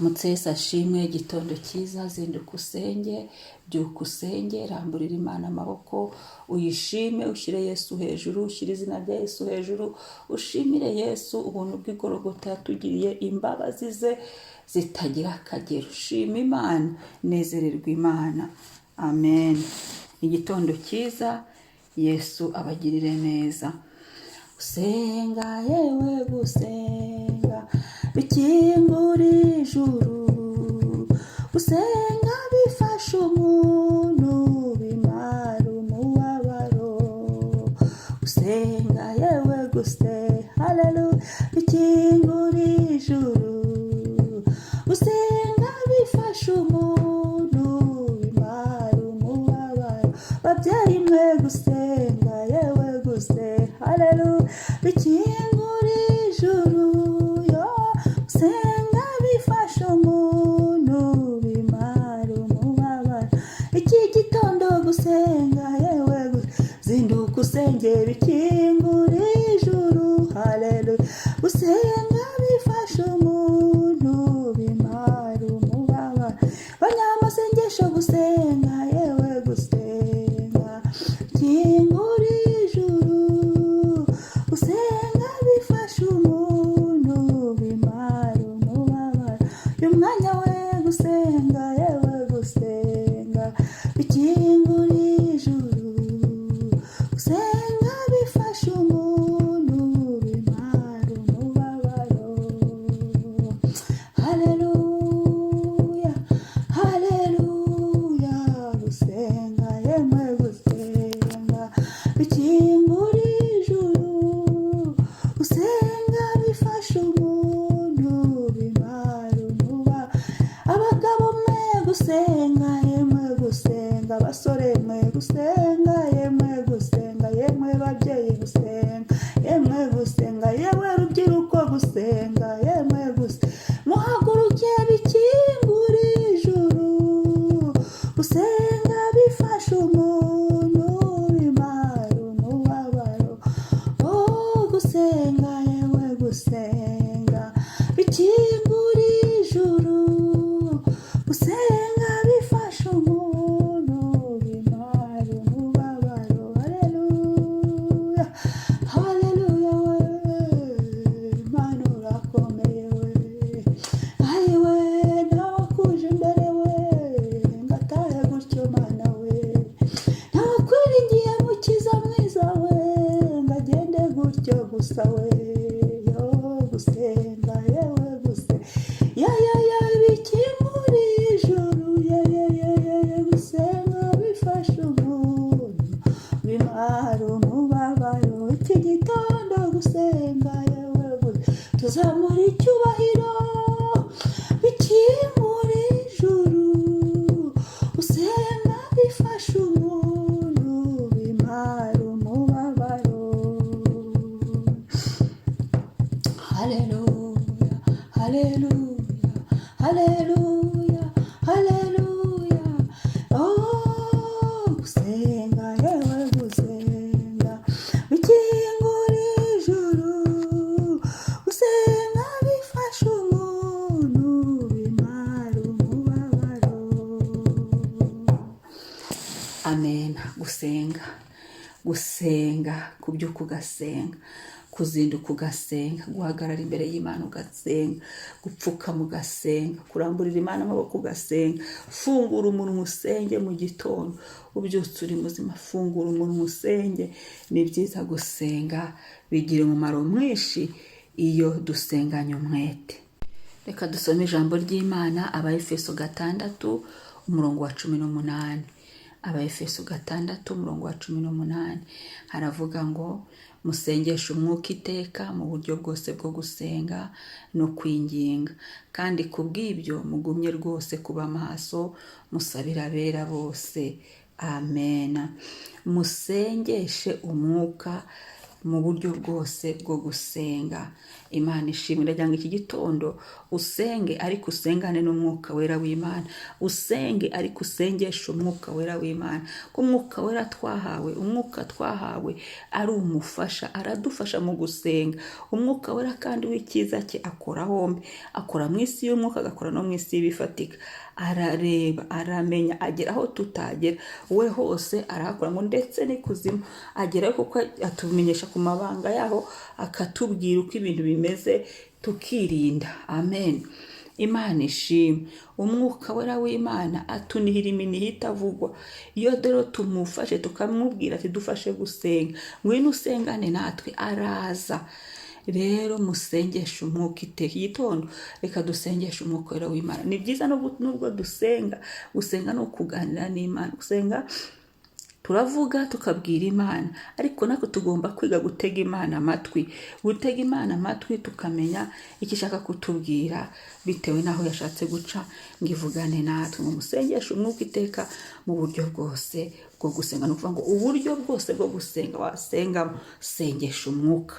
Uramutse Yesu ashimwe. Igitondo cyiza, zinduka usenge, byuka usenge, ramburira Imana amaboko, uyishime, ushyire Yesu hejuru, ushyire izina rya Yesu hejuru, ushimire Yesu ubuntu bw'igorogota yatugiriye, imbabazi ze zitagira akagero. Shima Imana, nezererwa Imana. Amen. Igitondo cyiza, Yesu abagirire neza. Gusenga, yewe gusenga bikingura ijuru, gusenga bifasha umuntu bimara umubabaro, gusenga yewe gusenga, haleluya, bikingura ijuru, gusenga bifasha umuntu bimara umubabaro. Babyeyi mwe gusenga, yewe gusenga, haleluya, bikingura ijuru, gusenga bifasha umuntu bimara umubabaro. Iki gitondo gusenga, yewe zinduka usenge, bikingura ijuru, haleluya, gusenga bifasha umuntu bimara umubabaro. Banyamasengesho gusenga, yewe gusenga bikingura ijuru, gusenga bifasha umuntu bimara umubabaro. Uyu mwanya we gusenga, yewe gusenga bikingura ijuru, gusenga bifasha umuntu bimara umubabaro. Haleluya, haleluya, gusenga, yemwe gusenga bikingura ijuru, gusenga bifasha umuntu bimara umubabaro. Abagabo mwe gusenga, yemwe gusenga, abasore mwe gusenga, yemwe gusenga, yemwe babyeyi gusenga, yemwe gusenga, yewe rubyiruko gusenga, yemwe gusenga, muhaguruke bikingura ijuru, gusenga bifasha umuntu bimara umubabaro. Oh, gusenga, yewe gusenga bikingura ijuru, gusenga bifasha umuntu bimara umubabaro. Haleluya, haleluya, we Imana urakomeye we, ari we ntakuje imbere we, ngatahe gutyo Mana we, ntakwiringiye mukiza mwiza we, ngagende gutyo gusa we. Yo gusenga, yewe gusenga, ya bikingura ijuru, gusenga bifasha umuntu bimara umubabaro. Iki gitondo gusenga, yewe tuzamura icyubahiro, bikingura ijuru, gusenga bifasha umuntu bimara umubabaro. Haleluya, haleluya, haleluya, haleluya. Oh, gusenga, yewe gusenga bikingura ijuru, gusenga bifasha umuntu bimara umubabaro. Amen. Gusenga, gusenga, kubyuka ugasenga, kuzinduka ugasenga, guhagarara imbere y'Imana ugasenga, gupfukama ugasenga, kuramburira Imana amaboko ugasenga. Fungura umunwa usenge mu gitondo, ubyutse uri muzima, fungura umunwa usenge. Ni byiza gusenga, bigira umumaro mwinshi iyo dusenganye umwete. Reka dusome ijambo ry'Imana, Abaefeso 6 umurongo wa 18. Abaefeso 6 umurongo wa 18 haravuga ngo, musengeshe umwuka iteka mu buryo bwose bwo gusenga no kwinginga, kandi kubw'ibyo mugumye rwose kuba maso, musabira abera bose. Amen. Musengeshe umwuka mu buryo bwose bwo gusenga. Imana ishimwe. Ndagira ngo iki gitondo usenge, ariko usengane n'umwuka wera w'Imana. Usenge ariko usengeshe umwuka wera w'Imana. Ko umwuka wera twahawe, umwuka twahawe ari umufasha, aradufasha mu gusenga. Umwuka wera kandi w'icyiza cye akora hombi, akora mu isi y'umwuka, agakora no mu isi y'ibifatika. Arareba, aramenya, agera aho tutagera. We hose arahakora, ngo ndetse n'ikuzimu ageraho, kuko atumenyesha ku mabanga yaho, akatubwira uko ibintu bimeze, tukirinda. Amen. Imana ishimwe. Umwuka wera w'Imana atunihira iminiho itavugwa. Iyo rero tumufashe tukamubwira ati dufashe gusenga, ngwino usengane natwe, araza. Rero musengeshe umwuka iteka. Igitondo reka dusengeshe umwuka wera w'Imana. Ni byiza nubwo dusenga, gusenga no kuganira n'Imana. Gusenga turavuga tukabwira Imana, ariko nako tugomba kwiga gutega Imana amatwi. Gutega Imana amatwi tukamenya icyo ishaka kutubwira bitewe naho yashatse guca ngo ivugane natwe. Ngo musengeshe umwuka iteka mu buryo bwose bwo gusenga. No kuvuga ngo uburyo bwose bwo gusenga wasengamo, sengesha umwuka.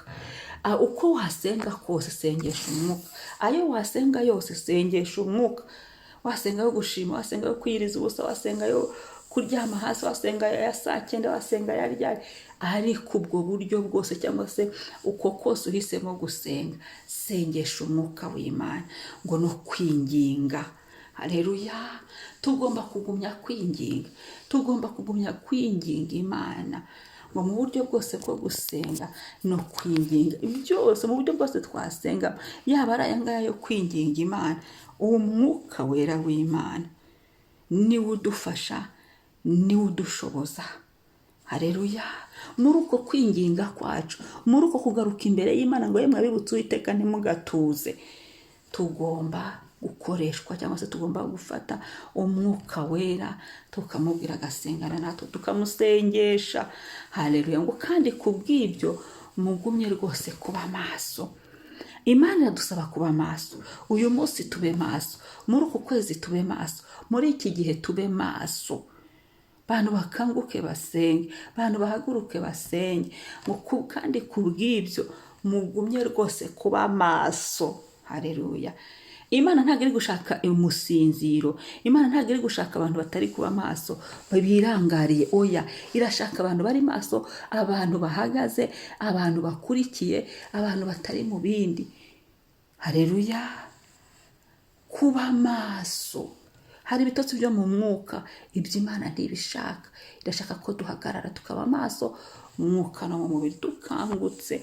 Uko wasenga kose sengesha umwuka. Ayo wasenga yose sengesha umwuka. Wasenga yo gushima, wasenga yo kwiriza ubusa, wasenga yo kuryama hasi, wasenga ya saa 9, wasenga ya ryari. Ariko ubwo buryo bwose cyangwa se uko kose uhisemo gusenga, sengesha umwuka w'Imana. Ngo no kwinginga. Haleluya. Tugomba kugumya kwinginga. Tugomba kugumya kwinginga Imana. Ngo mu buryo bwose bwo gusenga no kwinginga. Byose mu buryo bwose twasenga, yaba ari aya ngaya yo kwinginga Imana, umwuka wera w'Imana niwe udufasha, niwe udushoboza. Haleluya. Muri uko kwinginga kwacu, muri uko kugaruka imbere y'Imana ngo yemwe abibutse Uwiteka ntimugatuze, tugomba gukoreshwa cyangwa se tugomba gufata umwuka wera tukamubwira agasengana natwe, tukamusengesha. Haleluya. Ngo kandi kubw'ibyo mugumye rwose kuba maso. Imana iradusaba kuba maso. Uyu munsi tube maso, muri uku kwezi tube maso, muri iki gihe tube maso. Bantu bakanguke basenge, bantu bahaguruke basenge. Ngo kandi kubw'ibyo mugumye rwose kuba maso. Haleluya. Imana ntabwo iri gushaka umusinziro. Imana ntabwo iri gushaka abantu batari kuba maso, babirangariye. Oya, irashaka abantu bari maso, abantu bahagaze, abantu bakurikiye, abantu batari mu bindi. Haleluya. Kuba maso. Hari ibitotsi byo mu mwuka, ibyo Imana ntibishaka. Irashaka ko duhagarara tukaba maso, mu mwuka no mu mubiri, dukangutse.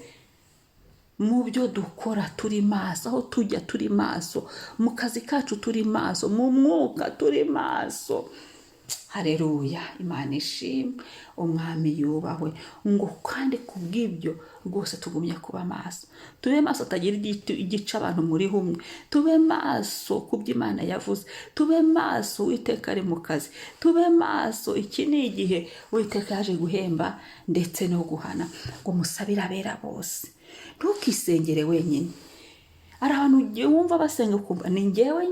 Mu byo dukora turi maso, aho tujya turi maso, mu kazi kacu turi maso, mu mwuka turi maso. Haleluya. Imana ishimwe. Umwami yubahwe. Ngo kandi kubw'ibyo rwose tugumye kuba maso. Tube maso atagira igica abantu muri humwe. Tube maso kubyo Imana yavuze. Tube maso Uwiteka ari mu kazi. Tube maso, iki ni igihe Uwiteka yaje guhemba ndetse no guhana. Ngo musabire abera bose. Ntukisengere wenyine. Ari abantu wumva basenga ukumva ni njyewe.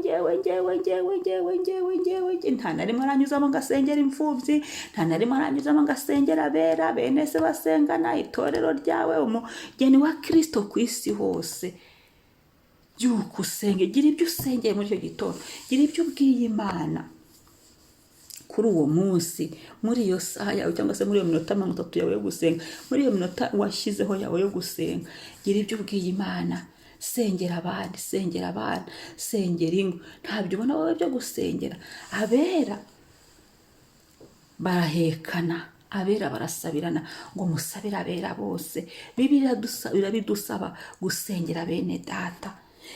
Nta na rimwe aranyuzamo ngasengera imfubyi, nta na rimwe aranyuzamo ngasengera abera, bene se basengana, itorero ryawe, umugeni wa Kristo ku isi hose. Byuka usenge, gira ibyo usengeye muri icyo gitondo, gira ibyo ubwiye Imana kuri uwo munsi, muri iyo saha yawe cyangwa se muri iyo minota 30 yawe yo gusenga, muri iyo minota washyizeho yawe yo gusenga. Gira ibyo ubwiye Imana. Sengera abandi, sengera abana, sengera ingo. Ntabyo ubona wowe byo gusengera. Abera barahekana, abera barasabirana. Ngo musabire abera bose. Bibiliya bidusaba gusengera bene data.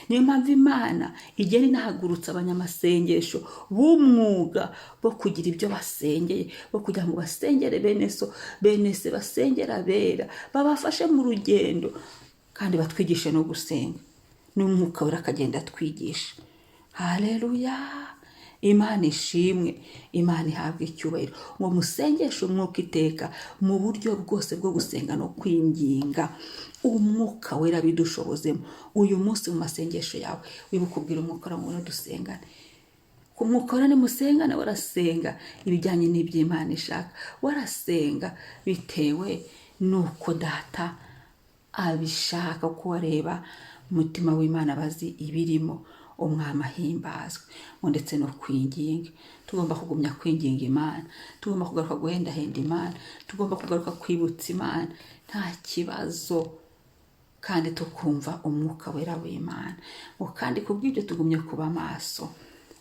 Niyo mpamvu Imana igera inahagurutsa abanyamasengesho b'umwuga bo kugira ibyo basengeye, bo kugira ngo basengere bene se basengera abera, babafashe mu rugendo kandi batwigishe no gusenga. N'umwuka wera akagenda atwigisha. Haleluya. Imana ishimwe. Imana ihabwe icyubahiro. Ngo musengeshe umwuka iteka mu buryo bwose bwo gusenga no kwinginga. Umwuka wera bidushobozemo. Uyu munsi mu masengesho yawe wibuka kubwira umwuka ngo dusengane. Ku mwuka wera nimusengane, warasenga ibijyanye n'iby'Imana ishaka. Warasenga bitewe nuko data abishaka, kuko areba umutima w'Imana abazi ibirimo. Umwami ahimbazwe. Ndetse no kwinginga, tugomba kugumya kwinginga Imana, tugomba kugaruka guhendahenda Imana, tugomba kugaruka kwibutsa Imana nta kibazo, kandi tukumva umwuka wera w'Imana. Kandi kubw'ibyo tugumye kuba maso.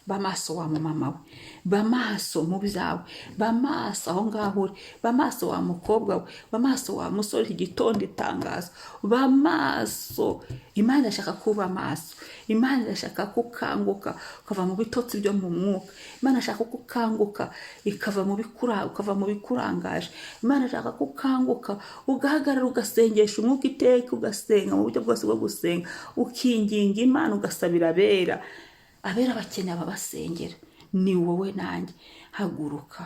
Bamaso wa mama we, bamaso mu byawe, bamaso aho ngaho uri, bamaso wa mukobwa we, bamaso wa musore. Igitondo itangazo, bamaso. Imana irashaka kuba maso. Imana irashaka kukanguka ukava mu bitotsi byo mu mwuka. Imana irashaka kukanguka ikava mu bikurangaje. Imana irashaka kukanguka ugahagarara ugasengesha umwuka iteka, ugasenga mu buryo bwose bwo gusenga, ukinginga Imana, ugasabira abera bakeneye ababasengera. Ni wowe nanjye. Haguruka,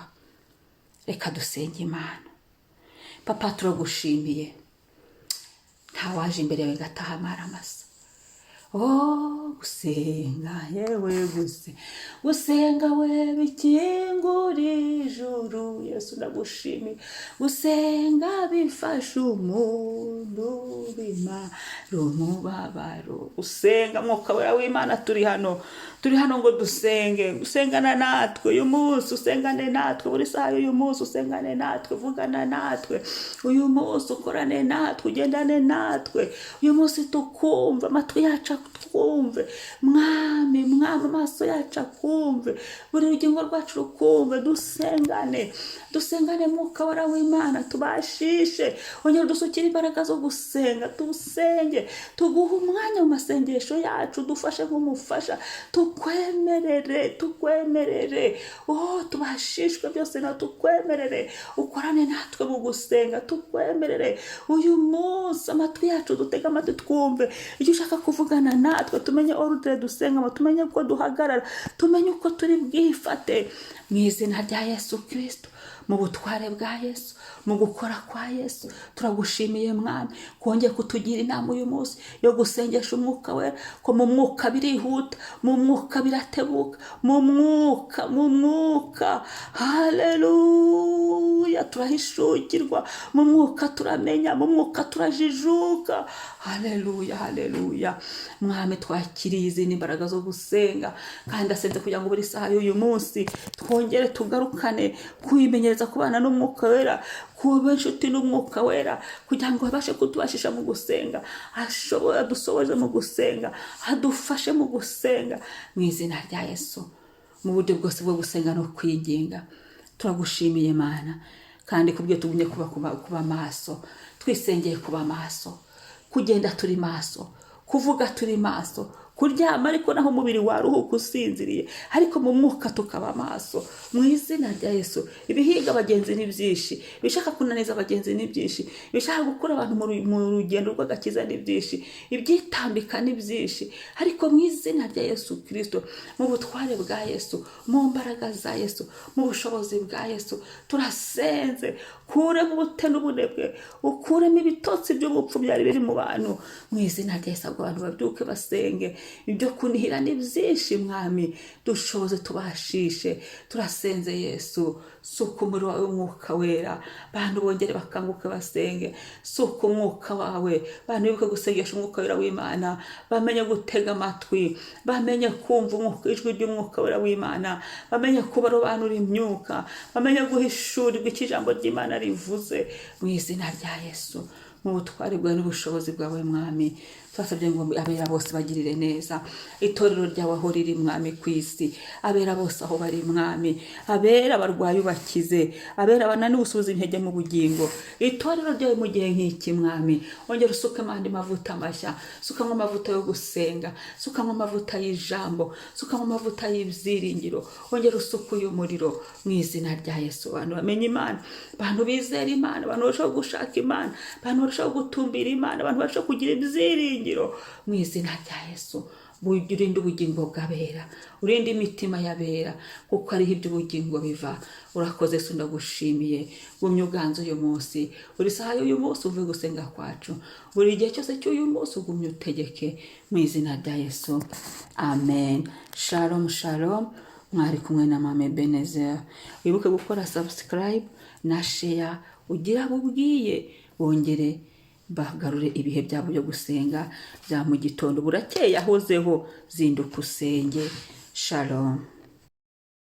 reka dusenge Imana. Papa, turagushimiye, ntawaje imbere yawe gataha amaramasa. Gusenga yewe gusenga we bikingura ijuru. Yesu ndagushimiye. Gusenga bifasha umuntu bimara umubabaro. Gusenga mwuka wera w'Imana, turi hano ngo dusenge. Usengana natwe uyu munsi, usengane natwe buri saha y'uyu munsi, usengane natwe, vugana natwe uyu munsi, ukorane natwe, ugendane natwe uyu munsi, tukumva amatwi yacu twumve. Mwami amaso yacu akumve, buri rugingo rwacu rukumve. Dusengane mwuka wera w'Imana, tubashishe. Ongera dusukire imbaraga zo gusenga, dusenge, tuguhe umwanya mu masengesho yacu, dufashe nk'umufasha, tukwemerere. Tubashishwe byose na tukwemerere, ukorane natwe mu gusenga, tukwemerere. Uyu munsi amatwi yacu dutega amatwi twumve icyo ushaka kuvugana natwe, tumenye ordre dusengamo, tumenye uko duhagarara, tumenye uko turi bwifate. Mu izina rya Yesu Kristo, mu butware bwa Yesu, mu gukora kwa Yesu, turagushimiye Mwami kongeye kutugira inama uyu munsi yo gusengesha umwuka wera, ko mu mwuka birihuta, mu mwuka biratebuka, mu mwuka haleluya turahishukirwa, mu mwuka turamenya, mu mwuka turajijuka. Haleluya. Mwami, twakiriye izindi imbaraga zo gusenga, kandi asenze kugira ngo buri saha y'uyu munsi twongere tugarukane kwimenyereza kubana n'umwuka wera, kuba inshuti n'umwuka wera, kugira ngo abashe kutubashisha mu gusenga, adusohoze mu gusenga, adufashe mu gusenga. Mu izina rya Yesu, mu buryo bwose bwo gusenga no kwiginga, turagushimiye Mana, kandi kubyo tugumye kuba maso. Twisengeye kuba maso, kugenda turi maso, kuvuga turi maso, kuryama ariko naho umubiri waruhuka usinziriye, ariko mu mwuka tukaba maso. Mu izina rya Yesu, ibihiga abagenzi ni byinshi, bishaka kunaniza abagenzi ni byinshi, bishaka gukura abantu mu rugendo rw'agakiza ni byinshi, ibyitambika ni byinshi, ariko mu izina rya Yesu Kristo, mu butware bwa Yesu, mu mbaraga za Yesu, mu bushobozi bwa Yesu, turasenze. Kuremo ubute n'ubunebwe, ukuremo ibitotsi by'ubupfu byari biri mu bantu. Mu izina rya Yesu, abantu babyuke basenge. Ibyo kunihira ni byinshi Mwami, dushoboze tubashishe. Turasenze Yesu, suka umuriro wawe w'umwuka wera, abantu bongere bakanguke basenge. Suka umwuka wawe, abantu bibuke gusengesha umwuka wera w'Imana, bamenye gutega amatwi, bamenye kumva ijwi ry'umwuka wera w'Imana, bamenye kubarobanura imyuka, bamenye guhishurirwa icyo ijambo ry'Imana rivuze. Mu izina rya Yesu, mu butware bwawe n'ubushobozi bwawe Mwami, twasabye ngo abera bose bagirire neza. Itorero ryawe aho riri Mwami ku isi, abera bose aho bari Mwami, abera barwaye ubakize, abera bananiwe usubiza intege mu bugingo. Itorero ryawe mu gihe nk'iki Mwami, ongera usukemo andi mavuta mashya, sukamo amavuta yo gusenga, sukamo amavuta y'ijambo, sukamo amavuta y'ibyiringiro, ongera usukuye umuriro. Mu izina rya Yesu, abantu bamenye Imana, abantu bizera Imana, abantu barushaho gushaka Imana, abantu barushaho gutumbira Imana, abantu barushaho kugira ibyiringiro. Mu izina rya Yesu, urinde ubugingo bw'abera, urinde imitima y'abera, kuko ariho iby'ubugingo biva. Urakoze Yesu, ndagushimiye. Gumya uganze uyu munsi, buri saha y'uyu munsi uvuye gusenga kwacu, buri gihe cyose cy'uyu munsi ugumye utegeke. Mu izina rya Yesu, amen. Shalom. Mwari kumwe na Mama Ebenezer. Wibuke gukora subscribe na share, ugira abo ubwiye, bongere bagarure ibihe byabo byo gusenga bya mu gitondo. Burakeye ahozeho, zinduka usenge. Shalom.